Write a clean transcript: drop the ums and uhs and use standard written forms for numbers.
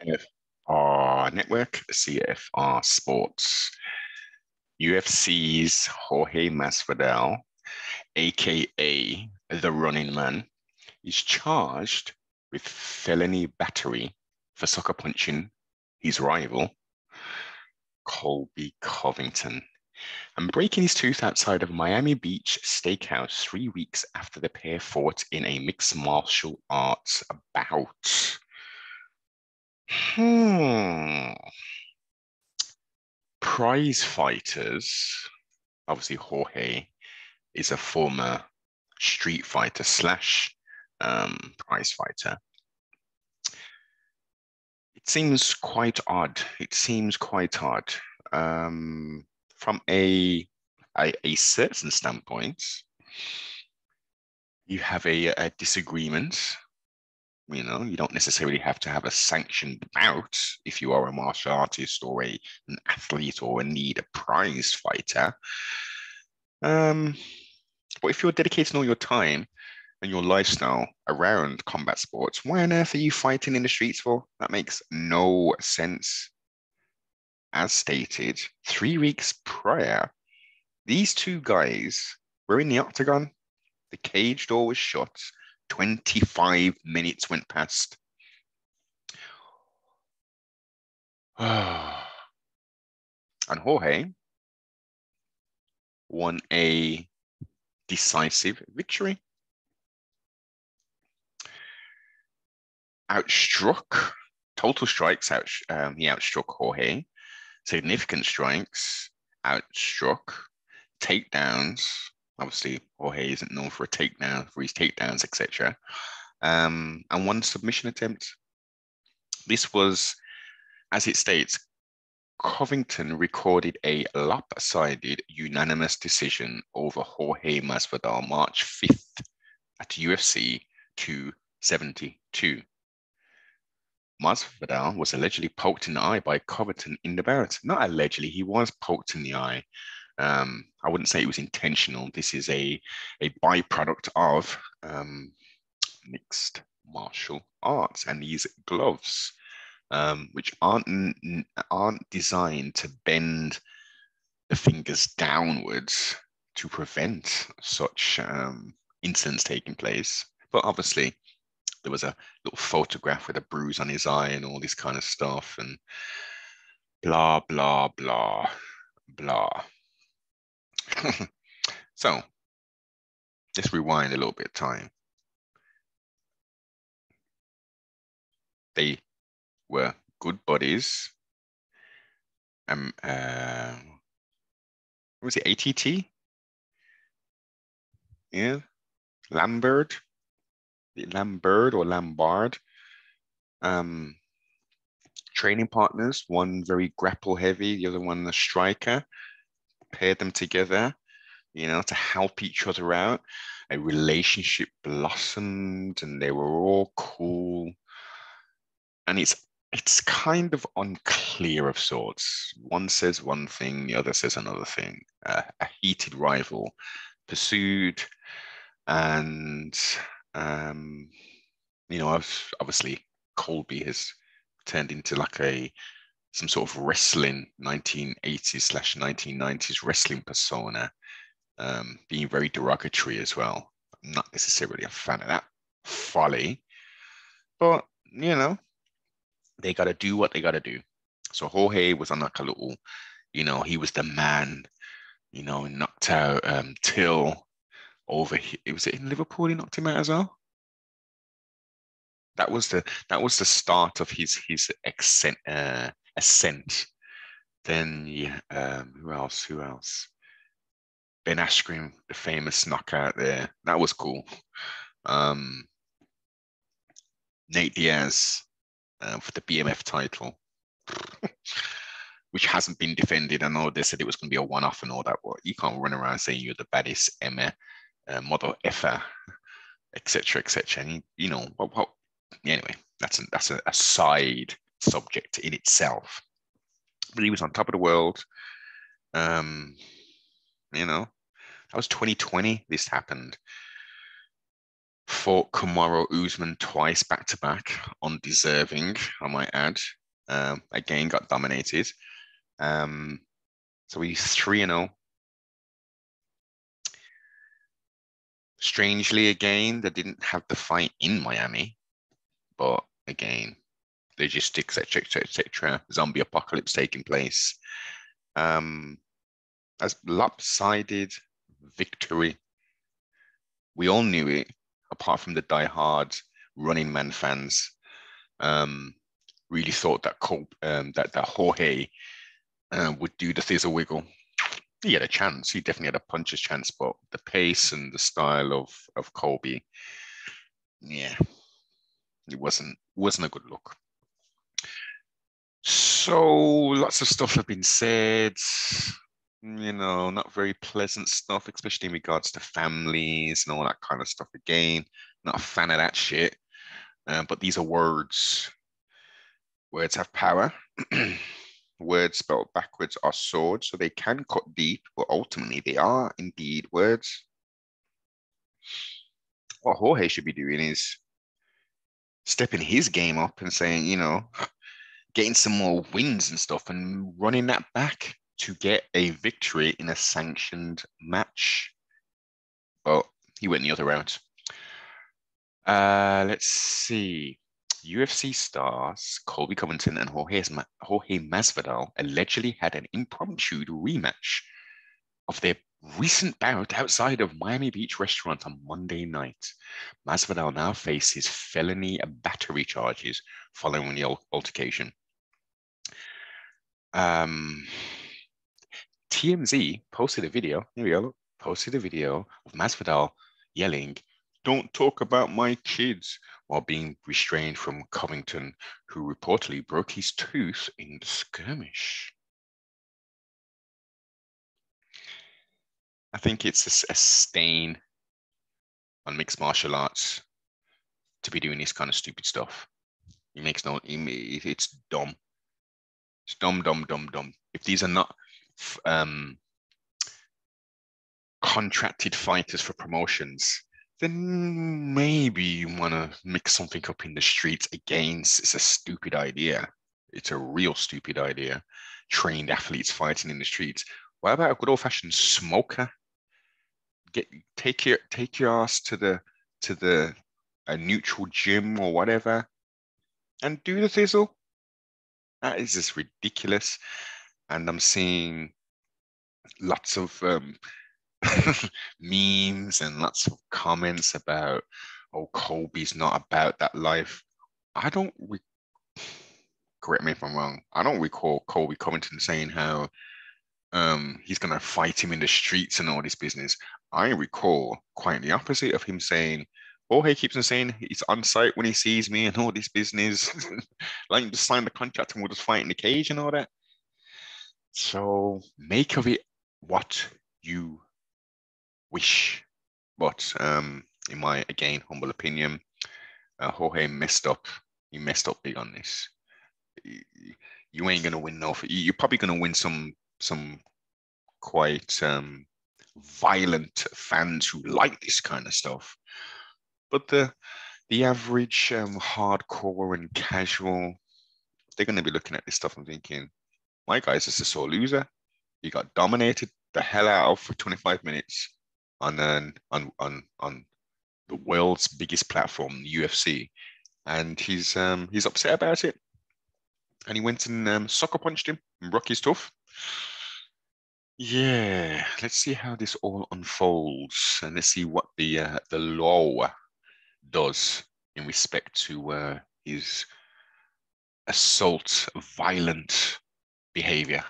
CFR Network, CFR Sports. UFC's Jorge Masvidal, aka the Running Man, is charged with felony battery for sucker punching his rival, Colby Covington, and breaking his tooth outside of Miami Beach Steakhouse 3 weeks after the pair fought in a mixed martial arts bout. Prize fighters, obviously Jorge is a former street fighter slash prize fighter. It seems quite odd. From a certain standpoint. You have a disagreement. You know, you don't necessarily have to have a sanctioned bout if you are a martial artist or an athlete or indeed a prize fighter. But if you're dedicating all your time and your lifestyle around combat sports, why on earth are you fighting in the streets for? That makes no sense. As stated, 3 weeks prior, these two guys were in the octagon. The cage door was shut. 25 minutes went past. And Jorge won a decisive victory. Outstruck, total strikes, he outstruck Jorge. Significant strikes, outstruck. Takedowns, obviously Jorge isn't known for his takedowns, etc. And one submission attempt. This was, as it states, Covington recorded a lopsided unanimous decision over Jorge Masvidal March 5th at UFC 272. Masvidal was allegedly poked in the eye by Covington in the bout. Not allegedly, he was poked in the eye. I wouldn't say it was intentional. This is a byproduct of mixed martial arts, and these gloves, which aren't designed to bend the fingers downwards to prevent such incidents taking place. But obviously, there was a little photograph with a bruise on his eye and all this kind of stuff, and blah blah blah blah. So let's rewind a little bit of time. They were good buddies. Was it ATT? Yeah, Lambert or Lombard. Training partners, one very grapple heavy, the other one a striker. Paired them together, to help each other out. A relationship blossomed and they were all cool. And it's kind of unclear of sorts. One says one thing, the other says another thing. A heated rival pursued, and obviously Colby has turned into like some sort of wrestling 1980s/1990s wrestling persona, being very derogatory as well. I'm not necessarily a fan of that folly, but they got to do what they got to do. So Jorge was on like a little, he was the man, knocked out Till over here. Was it in Liverpool he knocked him out as well? That was the start of his ascent. Then who else? Ben Askren, the famous knockout there. That was cool. Nate Diaz for the BMF title, which hasn't been defended. I know they said it was going to be a one-off and all that, but you can't run around saying you're the baddest Emma, mother effer, etc., etc. And anyway, that's a side subject in itself. But he was on top of the world. That was 2020. This happened. Fought Kamaru Usman twice back to back, undeserving, I might add. Again, got dominated. So he's 3-0. Strangely, again, they didn't have the fight in Miami, but again, logistics, etc. Zombie apocalypse taking place. As lopsided victory. We all knew it, apart from the diehard Running Man fans. Really thought that that Jorge would do the thizzle wiggle. He had a chance. He definitely had a puncher's chance, but the pace and the style of Colby, yeah, it wasn't a good look. So lots of stuff have been said, not very pleasant stuff, especially in regards to families and all that kind of stuff. Again, not a fan of that shit. But these are words. Words have power. Words spelled backwards are swords, so they can cut deep, but ultimately they are indeed words. What Jorge should be doing is stepping his game up and saying, getting some more wins and stuff and running that back to get a victory in a sanctioned match. But he went the other route. Let's see. UFC stars Colby Covington and Jorge Masvidal allegedly had an impromptu rematch of their recent bout outside of Miami Beach restaurant on Monday night. Masvidal now faces felony battery charges following the altercation. TMZ posted a video. Here we go. Posted a video of Masvidal yelling, "Don't talk about my kids," while being restrained from Covington, who reportedly broke his tooth in the skirmish. I think it's a stain on mixed martial arts to be doing this kind of stupid stuff. It's dumb. It's dumb. If these are not contracted fighters for promotions, then maybe you want to mix something up in the streets. Again, it's a stupid idea. It's a real stupid idea. Trained athletes fighting in the streets. What about a good old fashioned smoker? Take your ass to a neutral gym or whatever, and do the thizzle. That is just ridiculous. And I'm seeing lots of memes and lots of comments about, oh, Colby's not about that life. Correct me if I'm wrong, I don't recall Colby Covington saying how he's gonna fight him in the streets and all this business. I recall quite the opposite of him saying, Jorge keeps on saying he's on site when he sees me and all this business. Like, just sign the contract and we'll just fight in the cage and all that. So make of it what you wish. But in my, again, humble opinion, Jorge messed up. He messed up big on this. You ain't gonna win no. You're probably gonna win some quite violent fans who like this kind of stuff. But the average hardcore and casual, they're going to be looking at this stuff and thinking, my guy's just a sore loser. He got dominated the hell out of for 25 minutes on the world's biggest platform, the UFC, and he's upset about it. And he went and sucker punched him and broke his tooth. Yeah, let's see how this all unfolds, and let's see what the law does in respect to his assault, violent behavior